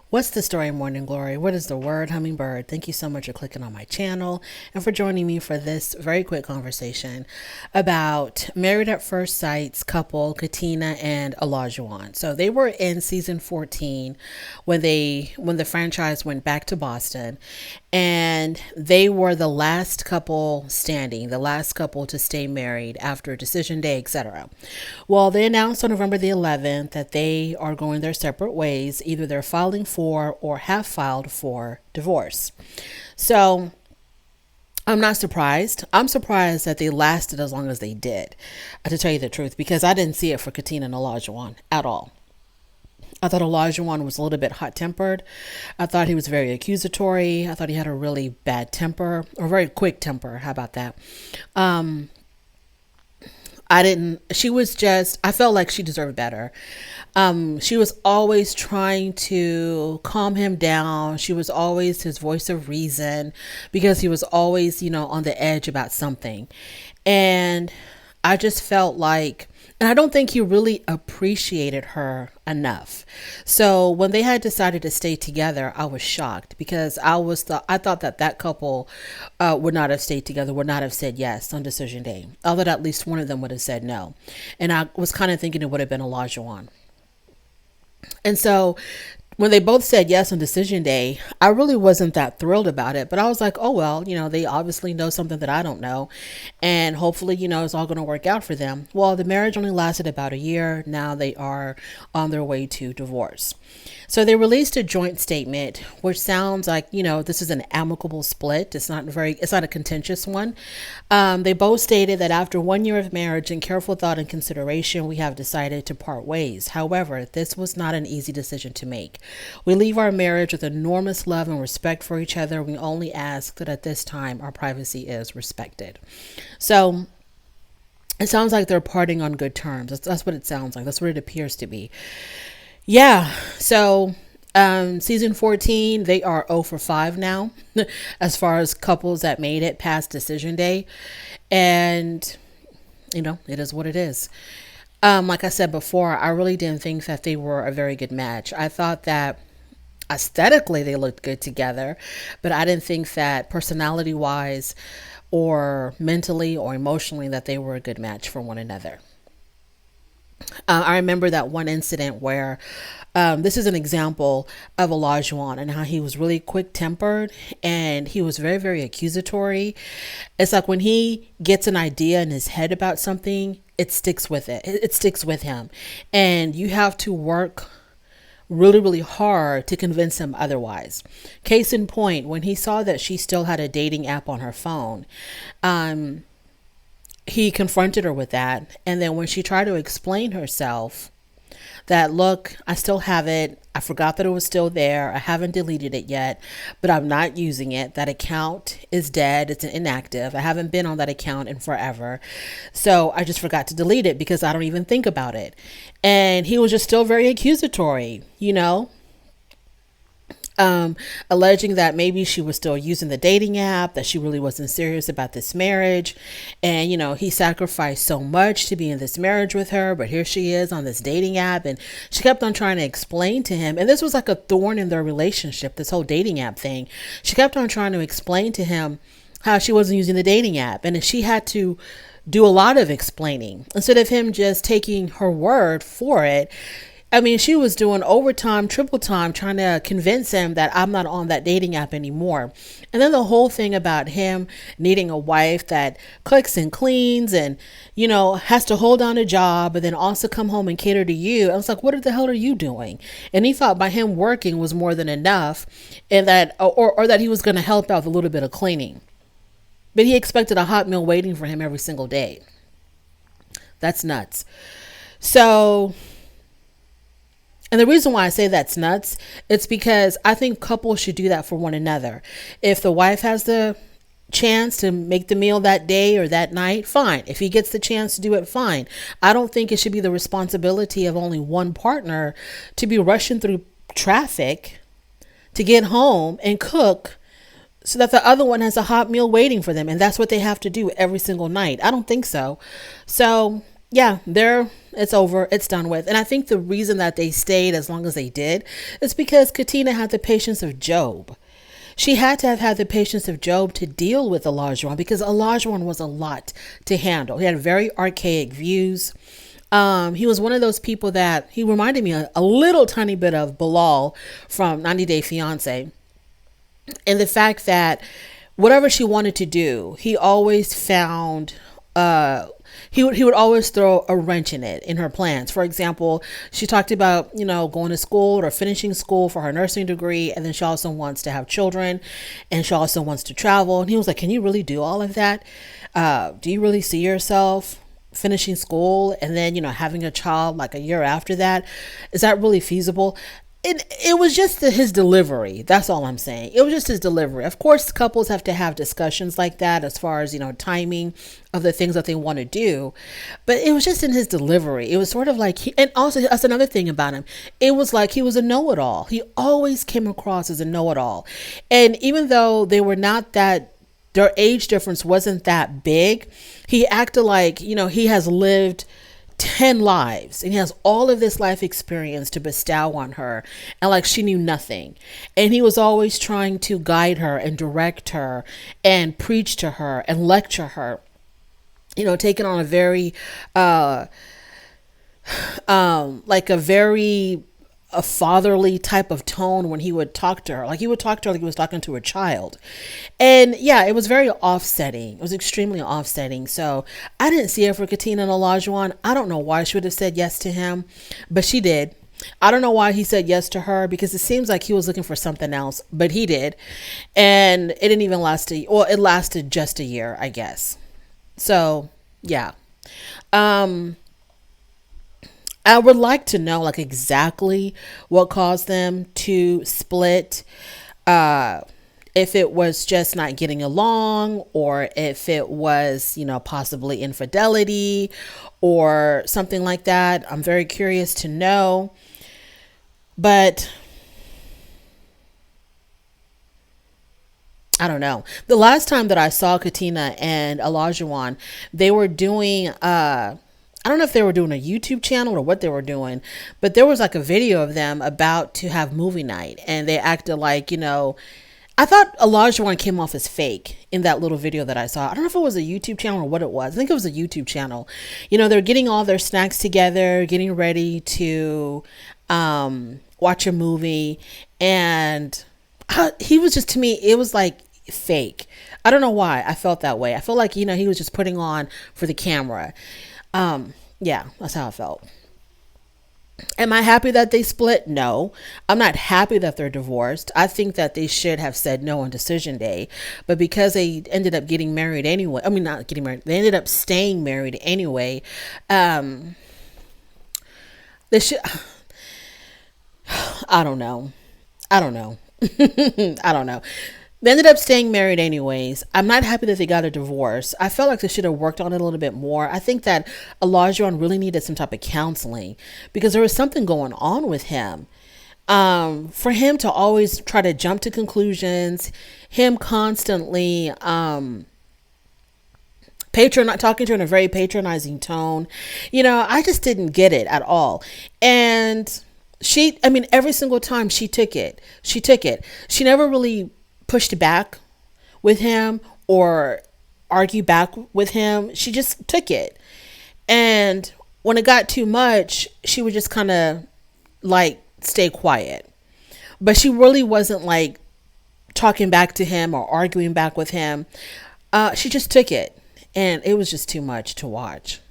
What's the story, Morning Glory? What is the word, hummingbird? Thank you so much for clicking on my channel and for joining me for this very quick conversation about Married at First Sight's couple, Katina and Olajuwon. So they were in season 14 when the franchise went back to Boston, and they were the last couple standing, the last couple to stay married after decision day, etc. Well, they announced on November the 11th that they are going their separate ways. Either they're filing for or have filed for divorce. So I'm not surprised. I'm surprised that they lasted as long as they did, to tell you the truth, because I didn't see it for Katina and Olajuwon at all. I thought Olajuwon was a little bit hot tempered. I thought he was very accusatory. I thought he had a really bad temper, or very quick temper. How about that? She was just, I felt like she deserved better. She was always trying to calm him down. She was always his voice of reason because he was always, on the edge about something. And I just felt like, and I don't think he really appreciated her enough. So when they had decided to stay together, I was shocked because I thought that couple would not have stayed together, would not have said yes on decision day. I thought at least one of them would have said no, and I was kind of thinking it would have been Olajuwon. And so when they both said yes on decision day, I really wasn't that thrilled about it. But I was like, oh, well, they obviously know something that I don't know. And hopefully, it's all going to work out for them. Well, the marriage only lasted about a year. Now they are on their way to divorce. So they released a joint statement, which sounds like, this is an amicable split. It's not a contentious one. They both stated that after 1 year of marriage and careful thought and consideration, we have decided to part ways. However, this was not an easy decision to make. We leave our marriage with enormous love and respect for each other. We only ask that at this time our privacy is respected. So it sounds like they're parting on good terms. That's what it sounds like. That's what it appears to be. Yeah. So season 14, they are 0 for 5 now as far as couples that made it past decision day. And, it is what it is. Like I said before, I really didn't think that they were a very good match. I thought that aesthetically they looked good together, but I didn't think that personality wise or mentally or emotionally that they were a good match for one another. I remember that one incident where this is an example of Olajuwon and how he was really quick tempered and he was very, very accusatory. It's like when he gets an idea in his head about something, it sticks with it. It sticks with him. And you have to work really, really hard to convince him otherwise. Case in point, when he saw that she still had a dating app on her phone, he confronted her with that. And then when she tried to explain herself, that look, I still have it. I forgot that it was still there. I haven't deleted it yet, but I'm not using it. That account is dead. It's inactive. I haven't been on that account in forever. So I just forgot to delete it because I don't even think about it. And he was just still very accusatory, alleging that maybe she was still using the dating app, that she really wasn't serious about this marriage. And, he sacrificed so much to be in this marriage with her, but here she is on this dating app. And she kept on trying to explain to him. And this was like a thorn in their relationship, this whole dating app thing. She kept on trying to explain to him how she wasn't using the dating app. And she had to do a lot of explaining instead of him just taking her word for it. I mean, she was doing overtime, triple time, trying to convince him that I'm not on that dating app anymore. And then the whole thing about him needing a wife that cooks and cleans and, has to hold down a job, but then also come home and cater to you. I was like, what the hell are you doing? And he thought by him working was more than enough, and that, or that he was going to help out with a little bit of cleaning. But he expected a hot meal waiting for him every single day. That's nuts. So, and the reason why I say that's nuts, it's because I think couples should do that for one another. If the wife has the chance to make the meal that day or that night, fine. If he gets the chance to do it, fine. I don't think it should be the responsibility of only one partner to be rushing through traffic to get home and cook so that the other one has a hot meal waiting for them. And that's what they have to do every single night. I don't think so. So Yeah, it's over. It's done with. And I think the reason that they stayed as long as they did is because Katina had the patience of Job. She had to have had the patience of Job to deal with Olajuwon because Olajuwon was a lot to handle. He had very archaic views. He was one of those people that he reminded me a little tiny bit of Bilal from 90 Day Fiance. And the fact that whatever she wanted to do, he always found he would always throw a wrench in it in her plans. For example, she talked about, going to school or finishing school for her nursing degree, and then she also wants to have children, and she also wants to travel. And he was like, "Can you really do all of that? Do you really see yourself finishing school and then having a child like a year after that? Is that really feasible?" It was just his delivery. That's all I'm saying. It was just his delivery. Of course, couples have to have discussions like that as far as, timing of the things that they want to do. But it was just in his delivery. It was sort of like, and also that's another thing about him. It was like he was a know-it-all. He always came across as a know-it-all. And even though they were not that, their age difference wasn't that big, he acted like, he has lived 10 lives and he has all of this life experience to bestow on her, and like she knew nothing. And he was always trying to guide her and direct her and preach to her and lecture her, taking on a very like a fatherly type of tone when he would talk to her. Like he would talk to her like he was talking to a child. And yeah, it was very offsetting. It was extremely offsetting. So I didn't see it for Katina and Olajuwon. I don't know why she would have said yes to him, but she did. I don't know why he said yes to her, because it seems like he was looking for something else, but he did. And it didn't even last it lasted just a year, I guess. So yeah. I would like to know like exactly what caused them to split. If it was just not getting along, or if it was, possibly infidelity or something like that. I'm very curious to know. But I don't know. The last time that I saw Katina and Olajuwon, they were doing I don't know if they were doing a YouTube channel or what they were doing, but there was like a video of them about to have movie night, and they acted like, I thought Olajuwon came off as fake in that little video that I saw. I don't know if it was a YouTube channel or what it was. I think it was a YouTube channel. They're getting all their snacks together, getting ready to watch a movie, and he was just, to me, it was like fake. I don't know why I felt that way. I felt like, he was just putting on for the camera. Yeah, that's how I felt. Am I happy that they split? No, I'm not happy that they're divorced. I think that they should have said no on decision day, but because they ended up getting married anyway, I mean, not getting married, they ended up staying married anyway. They should, I don't know. I don't know. I don't know. They ended up staying married anyways. I'm not happy that they got a divorce. I felt like they should have worked on it a little bit more. I think that Olajuwon really needed some type of counseling, because there was something going on with him. For him to always try to jump to conclusions, him constantly talking to her in a very patronizing tone. I just didn't get it at all. And every single time she took it. She never really pushed back with him or argued back with him. She just took it. And when it got too much, she would just kind of like stay quiet. But she really wasn't like talking back to him or arguing back with him. She just took it. And it was just too much to watch.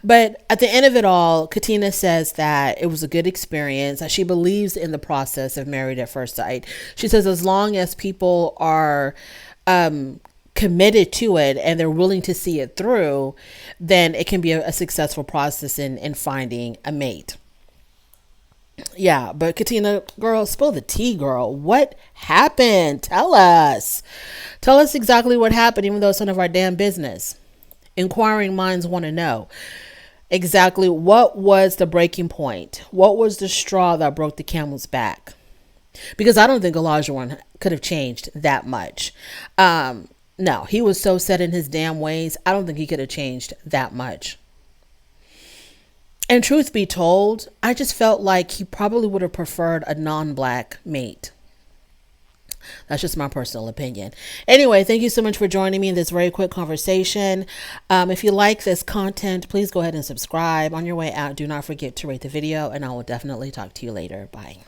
But at the end of it all, Katina says that it was a good experience, that she believes in the process of married at first sight. She says as long as people are committed to it and they're willing to see it through, then it can be a successful process in finding a mate. Yeah, but Katina, girl, spill the tea, girl. What happened? Tell us. Tell us exactly what happened, even though it's none of our damn business. Inquiring minds want to know exactly what was the breaking point. What was the straw that broke the camel's back? Because I don't think Olajuwon could have changed that much. No, he was so set in his damn ways. I don't think he could have changed that much. And truth be told, I just felt like he probably would have preferred a non-black mate. That's just my personal opinion. Anyway, thank you so much for joining me in this very quick conversation. If you like this content, please go ahead and subscribe. On your way out, do not forget to rate the video, and I will definitely talk to you later. Bye.